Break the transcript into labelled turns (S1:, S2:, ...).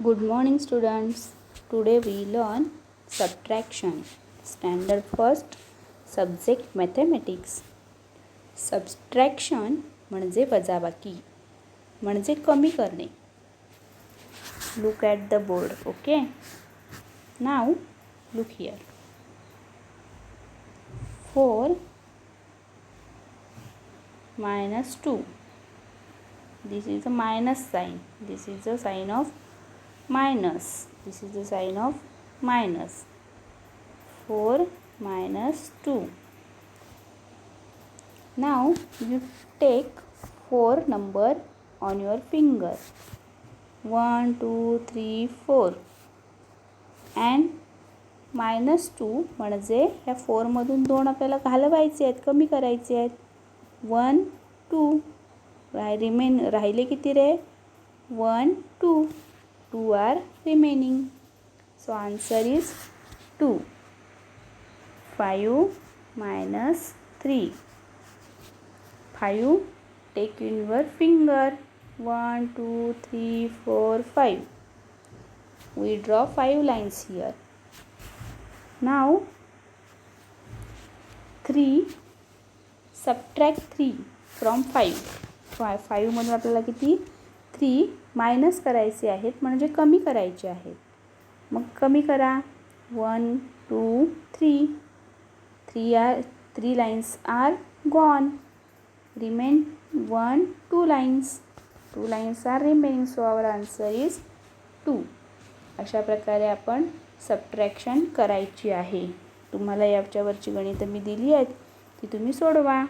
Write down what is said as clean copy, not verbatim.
S1: Good morning students. Today we learn subtraction. Standard first subject mathematics. Subtraction म्हणजे वजाबाकी म्हणजे कमी करणे. Look at the board, okay? Now look here. 4 minus 2. This is a minus sign. This is a sign of minus. This is the sign of minus. 4 minus 2. Now you take 4 number on your finger. 1 2 3 4 and minus 2 म्हणजे ह्या 4 मधून 2 आपल्याला घालवायचे आहेत, कमी करायचे आहेत. 1 2 राहिले किती रे? 1 2 2 are remaining. So answer is 2. 5 minus 3. 5 take in your finger. 1 2 3 4 5. We draw 5 lines here. Now 3 subtract 3 from 5. 5 मधून आपल्याला किती 3 मायनस करायचे आहेत म्हणजे कमी करायचे आहेत. मग कमी करा. 1 2 3. 3 lines are gone. Remain 1 2 lines. 2 lines are remaining. So our answer is 2. अशा प्रकारे आपण सबट्रॅक्शन करायची आहे. तुम्हाला याच्यावरची गणितं मी दिली आहेत ती तुम्ही सोडवा.